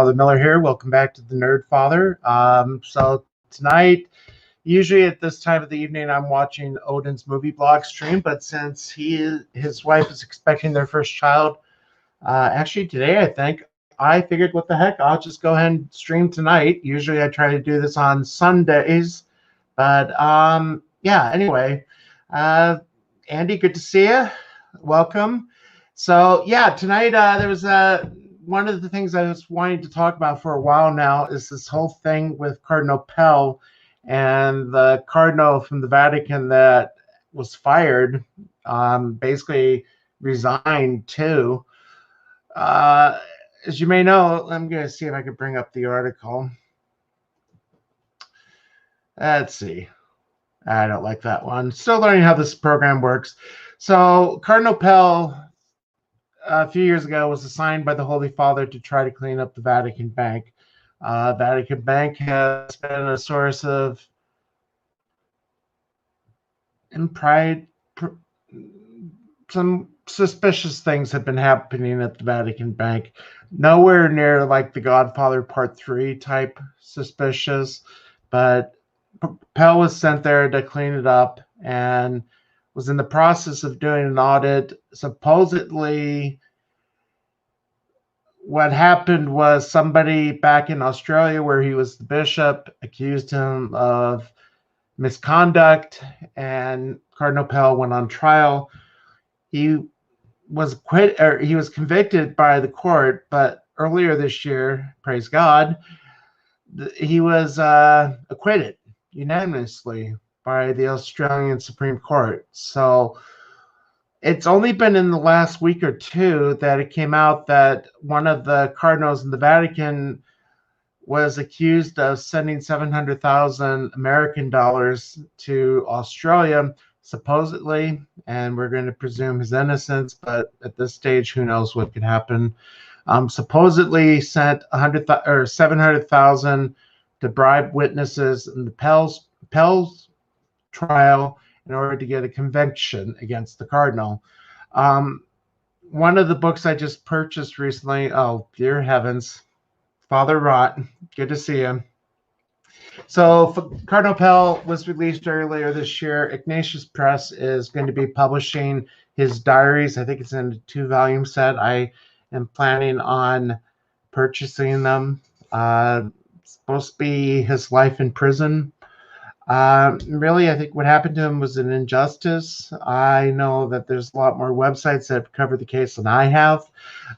Father Miller here. Welcome back to the Nerd Father. So tonight, usually at this time of the evening, I'm watching Odin's movie blog stream, but since his wife is expecting their first child, actually today, I think, I figured, what the heck, I'll just go ahead and stream tonight. Usually I try to do this on Sundays, but yeah, anyway, Andy, good to see you. Welcome. So yeah, tonight there was one of the things I was wanting to talk about for a while now is this whole thing with Cardinal Pell and the cardinal from the Vatican that was fired, basically resigned too. As you may know, I'm going to see if I can bring up the article. Let's see. I don't like that one. Still learning how this program works. So Cardinal Pell, a few years ago, was assigned by the Holy Father to try to clean up the Vatican Bank. Vatican Bank has been a source of pride. Some suspicious things have been happening at the Vatican Bank. Nowhere near like The Godfather Part 3 type suspicious, but Pell was sent there to clean it up and was in the process of doing an audit. Supposedly, what happened was somebody back in Australia, where he was the bishop, accused him of misconduct, and Cardinal Pell went on trial. He was convicted by the court, but earlier this year, praise God, he was acquitted unanimously by the Australian Supreme Court. So it's only been in the last week or two that it came out that one of the cardinals in the Vatican was accused of sending 700,000 American dollars to Australia, supposedly, and we're going to presume his innocence, but at this stage, who knows what could happen. Supposedly sent 700,000 to bribe witnesses in the Pell's trial in order to get a conviction against the cardinal. One of the books I just purchased recently, oh, dear heavens, Father Rott, good to see you. So Cardinal Pell was released earlier this year. Ignatius Press is going to be publishing his diaries. I think it's in a 2-volume set. I am planning on purchasing them. It's supposed to be his life in prison. Really, I think what happened to him was an injustice. I know that there's a lot more websites that have covered the case than I have.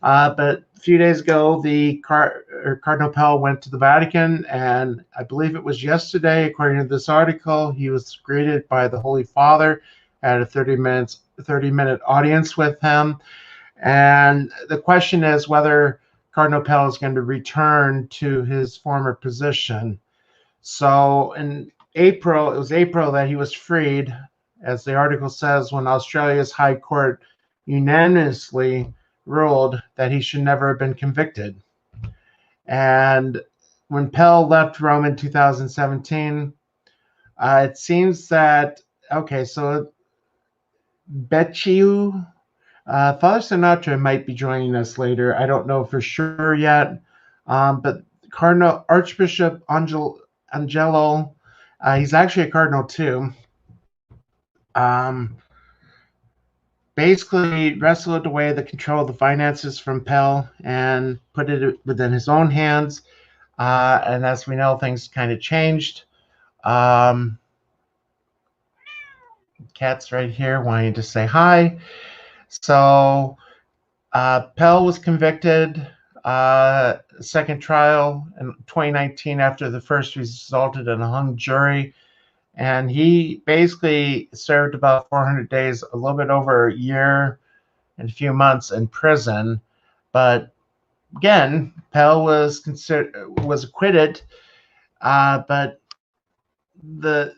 But a few days ago, the Cardinal Pell went to the Vatican, and I believe it was yesterday, according to this article, he was greeted by the Holy Father at a 30-minute audience with him. And the question is whether Cardinal Pell is going to return to his former position. So in April, it was April that he was freed, as the article says, when Australia's High Court unanimously ruled that he should never have been convicted. And when Pell left Rome in 2017, it seems that, okay, so Becciu, Father Sinatra might be joining us later. I don't know for sure yet, but Archbishop Angelo, he's actually a cardinal too, basically wrestled away the control of the finances from Pell and put it within his own hands. And as we know, things kind of changed. Cat's right here wanting to say hi. So Pell was convicted, second trial in 2019 after the first resulted in a hung jury. And he basically served about 400 days, a little bit over a year and a few months in prison. But again, Pell was acquitted. But the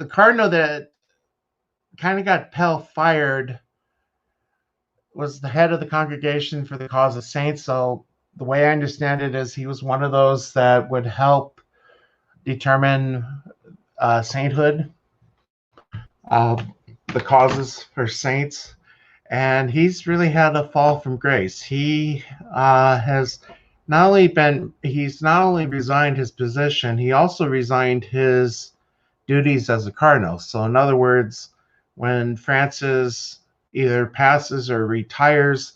cardinal that kind of got Pell fired was the head of the Congregation for the Cause of Saints. So the way I understand it is he was one of those that would help determine sainthood, the causes for saints, and he's really had a fall from grace. He has he's not only resigned his position, he also resigned his duties as a cardinal. So in other words, when Francis either passes or retires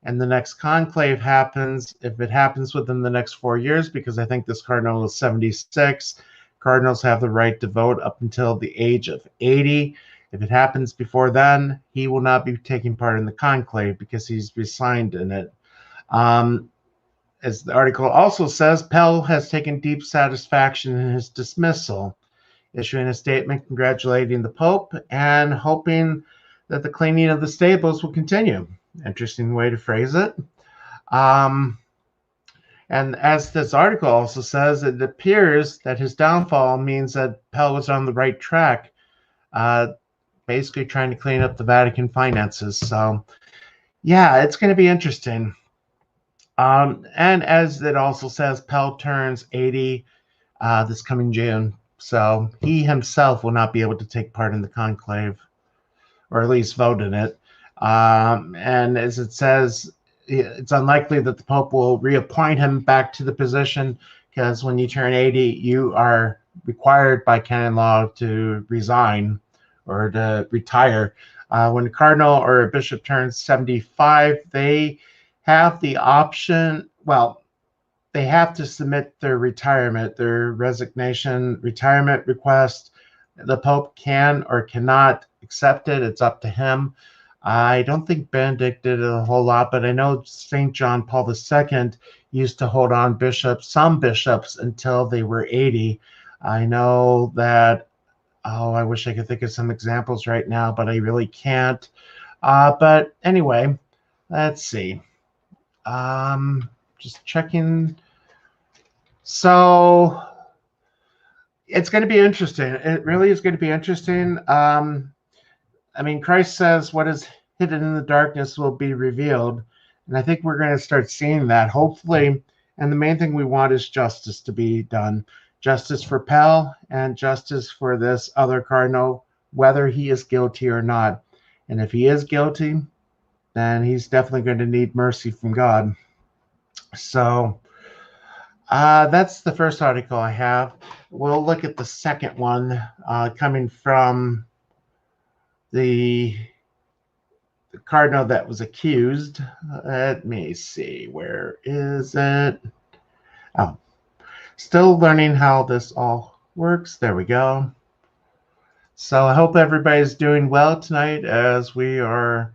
and the next conclave happens, if it happens within the next 4 years, because I think this cardinal is 76, cardinals have the right to vote up until the age of 80. If it happens before then, he will not be taking part in the conclave because he's resigned in it. As the article also says, Pell has taken deep satisfaction in his dismissal, issuing a statement congratulating the Pope and hoping that the cleaning of the stables will continue. Interesting way to phrase it. And as this article also says, it appears that his downfall means that Pell was on the right track, basically trying to clean up the Vatican finances. So, yeah, it's going to be interesting. And as it also says, Pell turns 80 this coming June. So he himself will not be able to take part in the conclave, or at least vote in it. And as it says, it's unlikely that the Pope will reappoint him back to the position, because when you turn 80, you are required by canon law to resign or to retire. When a cardinal or a bishop turns 75, they have the option, well, they have to submit their resignation retirement request. The Pope can or cannot accept it. It's up to him. I don't think Benedict did a whole lot, but I know St. John Paul II used to hold on some bishops until they were 80. I know that, I wish I could think of some examples right now, but I really can't. But anyway, let's see. Just checking. So it's going to be interesting. It really is going to be interesting. I mean, Christ says what is hidden in the darkness will be revealed. And I think we're going to start seeing that, hopefully. And the main thing we want is justice to be done. Justice for Pell and justice for this other cardinal, whether he is guilty or not. And if he is guilty, then he's definitely going to need mercy from God. So that's the first article I have. We'll look at the second one, coming from the cardinal that was accused. Let me see, where is it? Oh, still learning how this all works. There we go. So I hope everybody's doing well tonight, as we are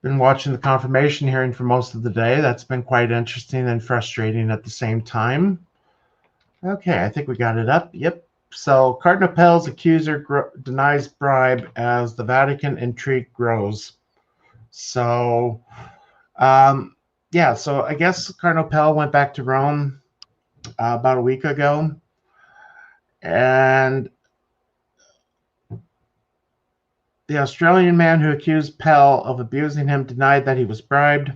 been watching the confirmation hearing for most of the day. That's been quite interesting and frustrating at the same time. Okay, I think we got it up. Yep. So Cardinal Pell's accuser denies bribe as the Vatican intrigue grows. So, yeah, so I guess Cardinal Pell went back to Rome about a week ago. And the Australian man who accused Pell of abusing him denied that he was bribed.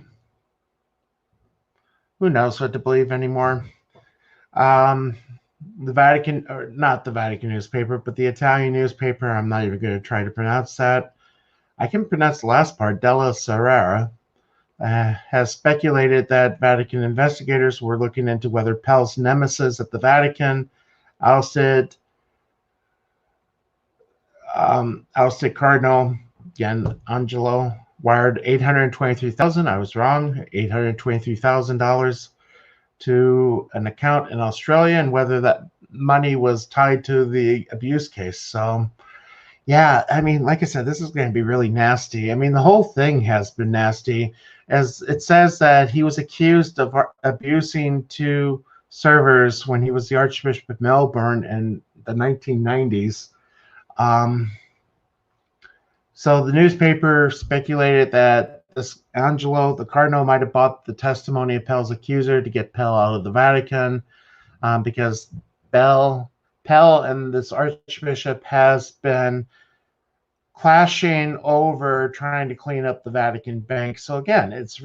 Who knows what to believe anymore? The Vatican, or not the Vatican newspaper, but the Italian newspaper, I'm not even going to try to pronounce that. I can pronounce the last part, Della Serrera, has speculated that Vatican investigators were looking into whether Pell's nemesis at the Vatican, ousted Cardinal, again, Angelo, wired $823,000. I was wrong, $823,000 to an account in Australia, and whether that money was tied to the abuse case. So, yeah, I mean, like I said, this is going to be really nasty. I mean, the whole thing has been nasty, as it says that he was accused of abusing two servers when he was the Archbishop of Melbourne in the 1990s. So the newspaper speculated that this Angelo, the cardinal, might have bought the testimony of Pell's accuser to get Pell out of the Vatican, because Pell and this archbishop has been clashing over trying to clean up the Vatican bank. So again, it's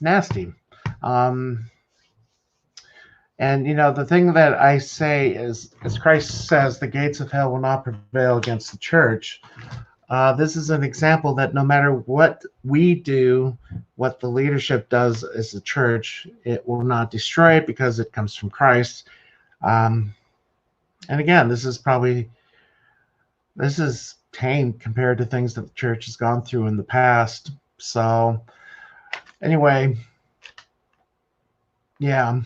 nasty. And, the thing that I say is, as Christ says, the gates of hell will not prevail against the church. This is an example that no matter what we do, what the leadership does as a church, it will not destroy it because it comes from Christ. Um, and again, this is tame compared to things that the church has gone through in the past. So anyway, yeah.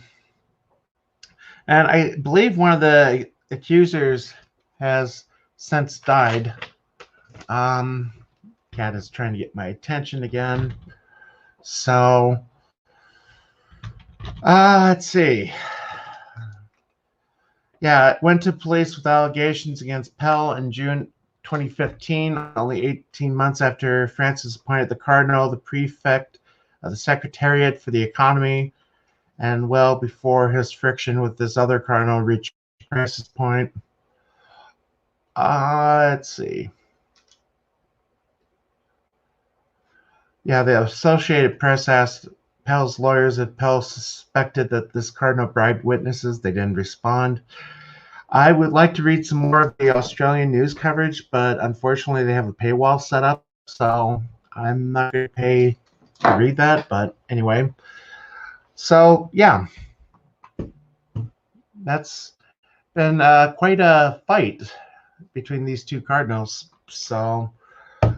And I believe one of the accusers has since died. Cat is trying to get my attention again. So, let's see. Yeah, it went to police with allegations against Pell in June 2015, only 18 months after Francis appointed the cardinal, the prefect of the Secretariat for the Economy, and well before his friction with this other cardinal reached crisis point. Let's see. Yeah, the Associated Press asked Pell's lawyers if Pell suspected that this cardinal bribed witnesses. They didn't respond. I would like to read some more of the Australian news coverage, but unfortunately they have a paywall set up, so I'm not going to pay to read that. But anyway, so yeah, that's been quite a fight between these two cardinals. So,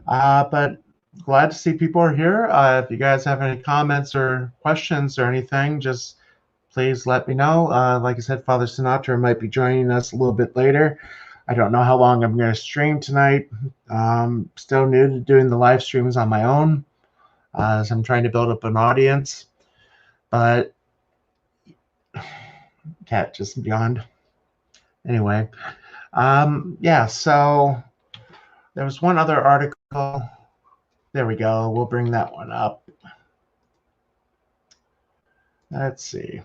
but glad to see people are here. If you guys have any comments or questions or anything, just please let me know. Like I said, Father Sinatra might be joining us a little bit later. I don't know how long I'm going to stream tonight. Still new to doing the live streams on my own, as I'm trying to build up an audience. But cat just yawned. Anyway, yeah. So there was one other article. There we go. We'll bring that one up. Let's see.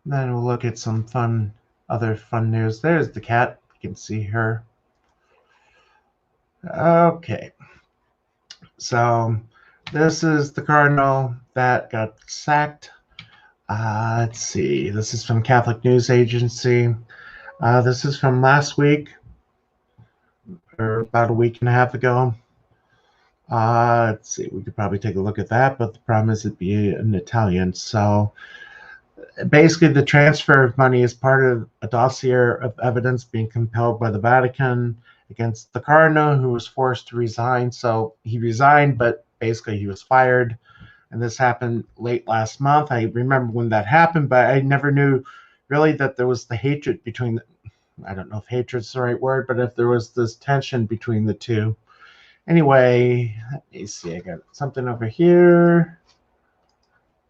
Then we'll look at some other fun news. There's the cat. You can see her. Okay. So this is the cardinal that got sacked. Let's see. This is from Catholic News Agency. This is from last week, or about a week and a half ago. Let's see. We could probably take a look at that, but the problem is it'd be in Italian. So basically, the transfer of money is part of a dossier of evidence being compelled by the Vatican against the cardinal, who was forced to resign. So he resigned, but basically he was fired. And this happened late last month. I remember when that happened, but I never knew really that there was the hatred between, I don't know if hatred's the right word, but if there was this tension between the two. Anyway, let me see. I got something over here.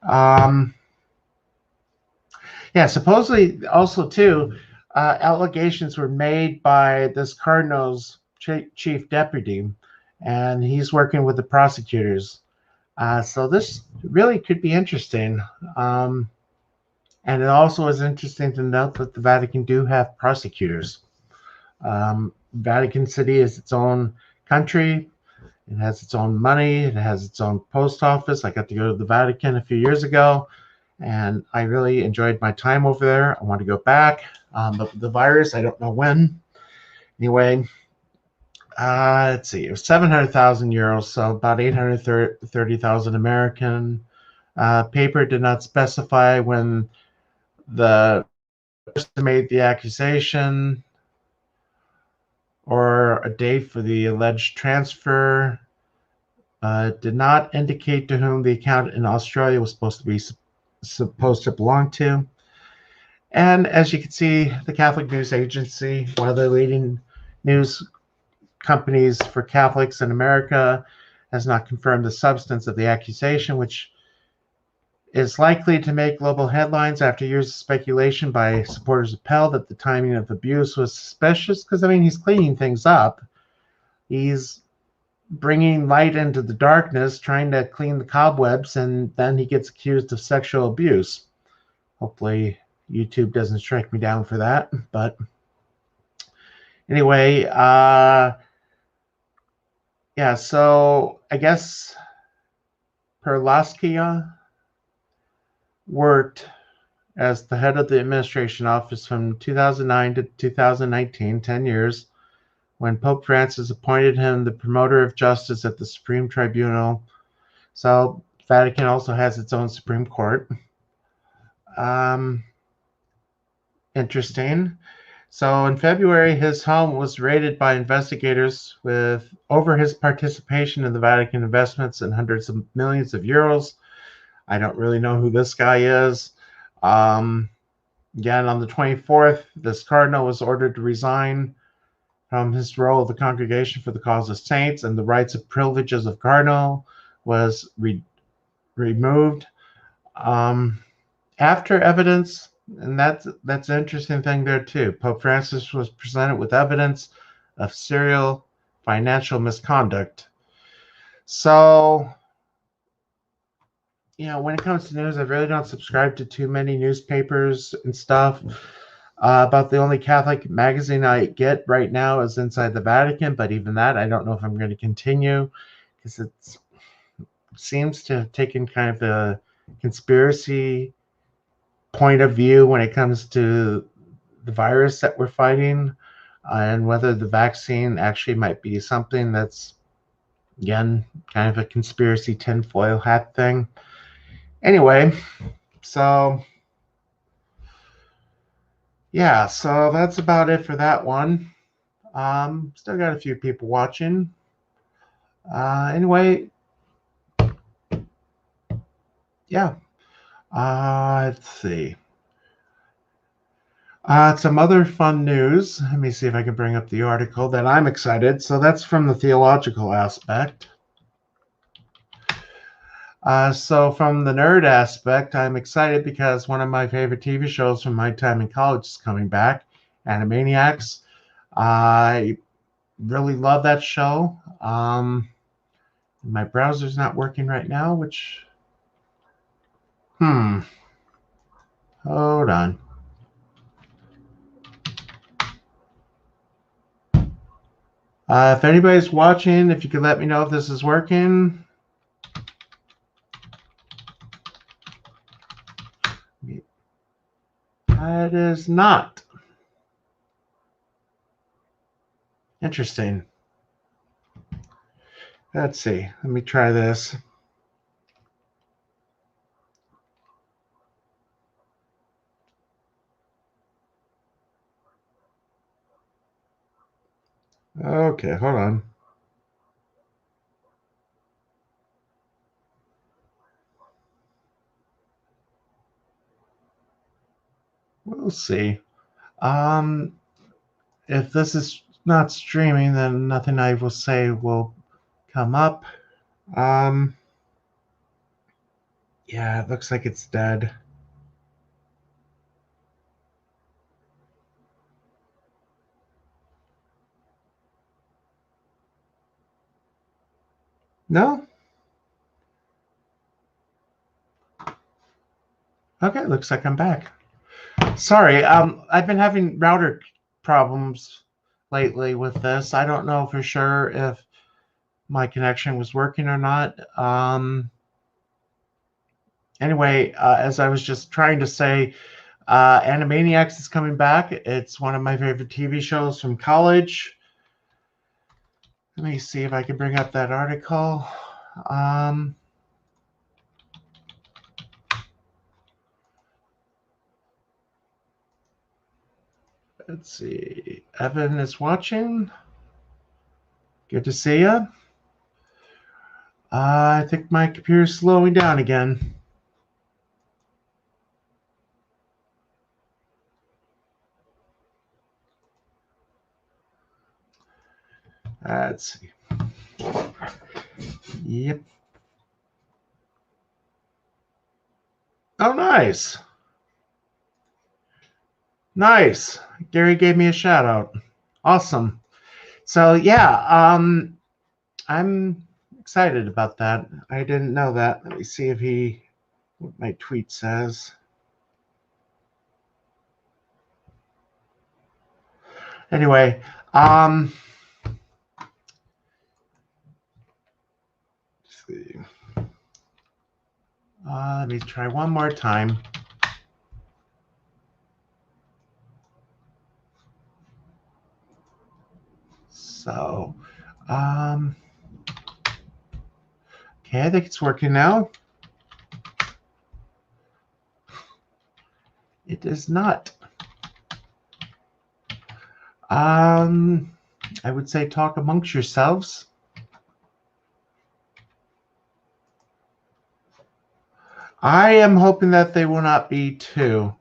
Yeah, supposedly also too, allegations were made by this cardinal's chief deputy, and he's working with the prosecutors. So this really could be interesting. And it also is interesting to note that the Vatican do have prosecutors. Vatican City is its own country. It has its own money. It has its own post office. I got to go to the Vatican a few years ago, and I really enjoyed my time over there. I want to go back. But the virus, I don't know when. Anyway, let's see. It was 700,000 euros, so about 830,000 American. Paper did not specify when the person made the accusation or a date for the alleged transfer. Did not indicate to whom the account in Australia was supposed to belong to. And as you can see, the Catholic News Agency, one of the leading news companies for Catholics in America, has not confirmed the substance of the accusation, which is likely to make global headlines after years of speculation by supporters of Pell that the timing of abuse was suspicious. Because, I mean, he's cleaning things up. He's bringing light into the darkness, trying to clean the cobwebs, and then he gets accused of sexual abuse. Hopefully YouTube doesn't strike me down for that. But anyway, yeah, so I guess Perlaskia worked as the head of the administration office from 2009 to 2019, 10 years, when Pope Francis appointed him the promoter of justice at the Supreme Tribunal. So Vatican also has its own Supreme Court. Interesting. So in February, his home was raided by investigators with over his participation in the Vatican investments and hundreds of millions of euros. I don't really know who this guy is. Again, on the 24th, this cardinal was ordered to resign from his role of the Congregation for the Cause of Saints, and the rights and privileges of cardinal was removed. After evidence, and that's an interesting thing there too. Pope Francis was presented with evidence of serial financial misconduct. So, when it comes to news, I really don't subscribe to too many newspapers and stuff. About the only Catholic magazine I get right now is Inside the Vatican, but even that, I don't know if I'm going to continue because it seems to have taken kind of a conspiracy point of view when it comes to the virus that we're fighting, and whether the vaccine actually might be something that's, again, kind of a conspiracy tinfoil hat thing. Anyway, so yeah, so that's about it for that one. Still got a few people watching. Anyway, yeah. Let's see. Some other fun news. Let me see if I can bring up the article that I'm excited. So that's from the theological aspect. So from the nerd aspect, I'm excited because one of my favorite TV shows from my time in college is coming back, Animaniacs. I really love that show. My browser's not working right now, which, hold on. If anybody's watching, if you could let me know if this is working. It is not. Interesting. Let's see. Let me try this. Okay, hold on. We'll see. If this is not streaming, then nothing I will say will come up. Yeah, it looks like it's dead. No? Okay, looks like I'm back. Sorry, I've been having router problems lately with this. I don't know for sure if my connection was working or not. Anyway, as I was just trying to say, Animaniacs is coming back. It's one of my favorite TV shows from college. Let me see if I can bring up that article. Let's see. Evan is watching. Good to see you. I think my computer's slowing down again. Let's see. Yep. Oh, nice. Nice. Gary gave me a shout out. Awesome. So yeah, I'm excited about that. I didn't know that. Let me see if what my tweet says. Anyway, let's see. Let me try one more time. So, okay, I think it's working now. It is not. I would say talk amongst yourselves. I am hoping that they will not be too.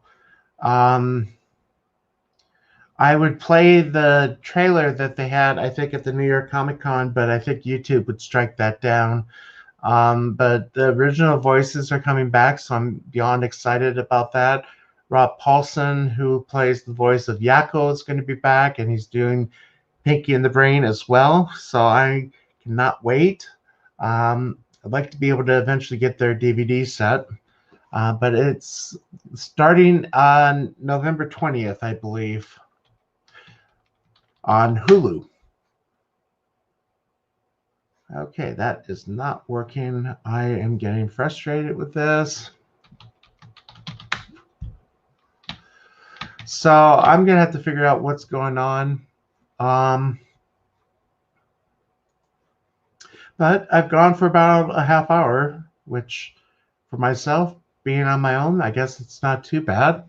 I would play the trailer that they had, I think, at the New York Comic Con, but I think YouTube would strike that down. But the original voices are coming back, so I'm beyond excited about that. Rob Paulson, who plays the voice of Yakko, is going to be back, and he's doing Pinky and the Brain as well. So I cannot wait. I'd like to be able to eventually get their DVD set, but it's starting on November 20th, I believe, on Hulu. Okay, that is not working. I am getting frustrated with this. So I'm going to have to figure out what's going on. But I've gone for about a half hour, which for myself, being on my own, I guess it's not too bad.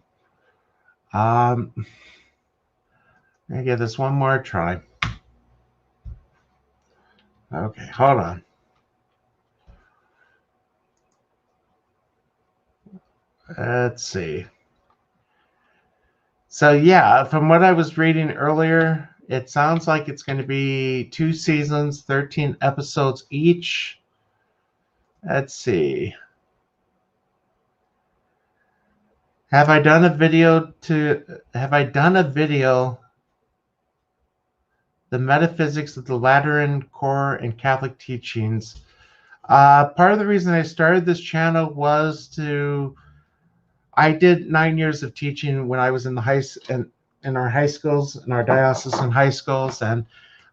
I give this one more try. Okay, hold on. Let's see. So yeah, from what I was reading earlier, it sounds like it's going to be 2 seasons, 13 episodes each. Let's see. Have I done a video, the metaphysics of the Lateran core and Catholic teachings? Part of the reason I started this channel was I did 9 years of teaching when I was in our high schools, in our diocesan high schools, and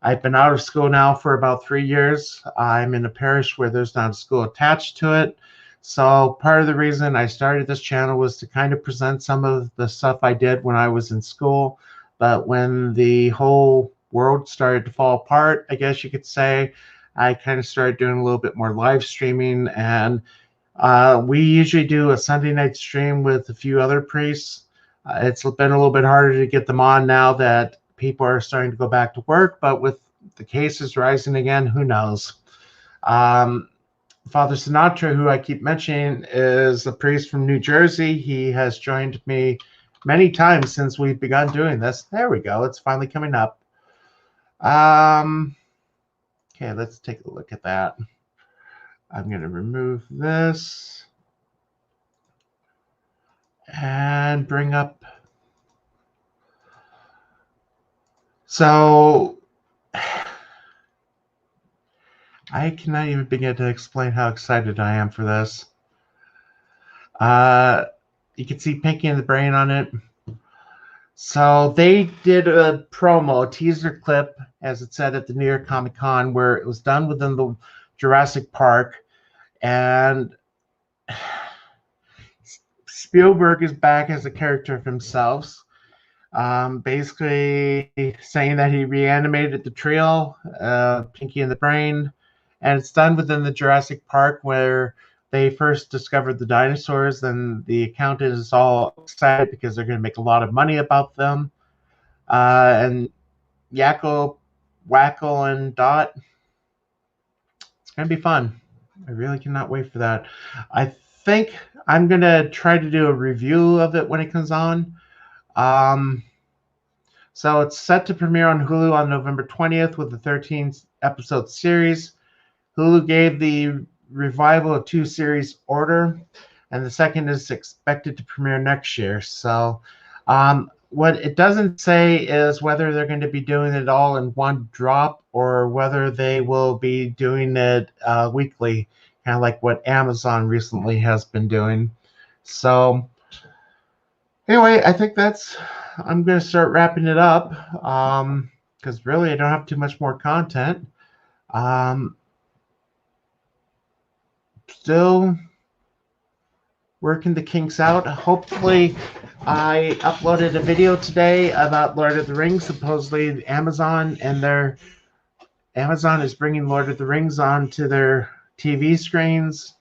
I've been out of school now for about 3 years. I'm in a parish where there's not a school attached to it. So part of the reason I started this channel was to kind of present some of the stuff I did when I was in school. But when the whole world started to fall apart, I guess you could say, I kind of started doing a little bit more live streaming, and we usually do a Sunday night stream with a few other priests. It's been a little bit harder to get them on now that people are starting to go back to work, but with the cases rising again, who knows? Father Sinatra, who I keep mentioning, is a priest from New Jersey. He has joined me many times since we've begun doing this. There we go. It's finally coming up. Okay, let's take a look at that. I'm going to remove this and bring up. So I cannot even begin to explain how excited I am for this. You can see Pinky and the Brain on it. So they did a promo, a teaser clip, as it said at the New York Comic Con, where it was done within the Jurassic Park. And Spielberg is back as a character of himself. Basically saying that he reanimated the trio, Pinky and the Brain. And it's done within the Jurassic Park where they first discovered the dinosaurs, and the accountant is all excited because they're going to make a lot of money about them. And Yakko, Wackle, and Dot, it's going to be fun. I really cannot wait for that. I think I'm going to try to do a review of it when it comes on. So it's set to premiere on Hulu on November 20th with a 13-episode series. Hulu gave the revival a 2-series order, and the second is expected to premiere next year. So what it doesn't say is whether they're going to be doing it all in one drop or whether they will be doing it weekly, kind of like what Amazon recently has been doing. So anyway, I think I'm going to start wrapping it up because really I don't have too much more content. Still working the kinks out. Hopefully, I uploaded a video today about Lord of the Rings. Supposedly, Amazon and their Amazon is bringing Lord of the Rings onto their TV screens.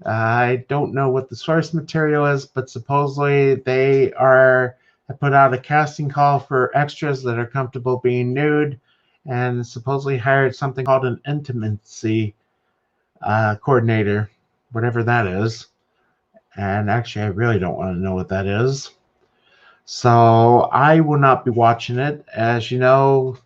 I don't know what the source material is, but supposedly they have put out a casting call for extras that are comfortable being nude, and supposedly hired something called an intimacy coordinator, whatever that is. And actually, I really don't want to know what that is. So I will not be watching it. As you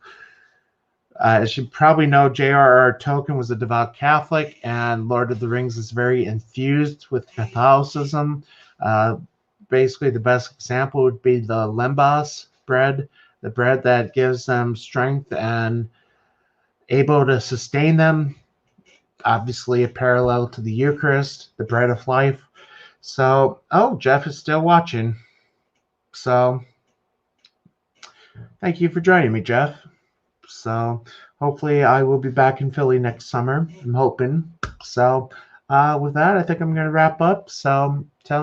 probably know, J.R.R. Tolkien was a devout Catholic, and Lord of the Rings is very infused with Catholicism. Uh, Basically, the best example would be the lembas bread, the bread that gives them strength and able to sustain them. Obviously, a parallel to the Eucharist, the bread of life. So, oh, Jeff is still watching. So, thank you for joining me, Jeff. So hopefully I will be back in Philly next summer. I'm hoping. So with that, I think I'm going to wrap up. So till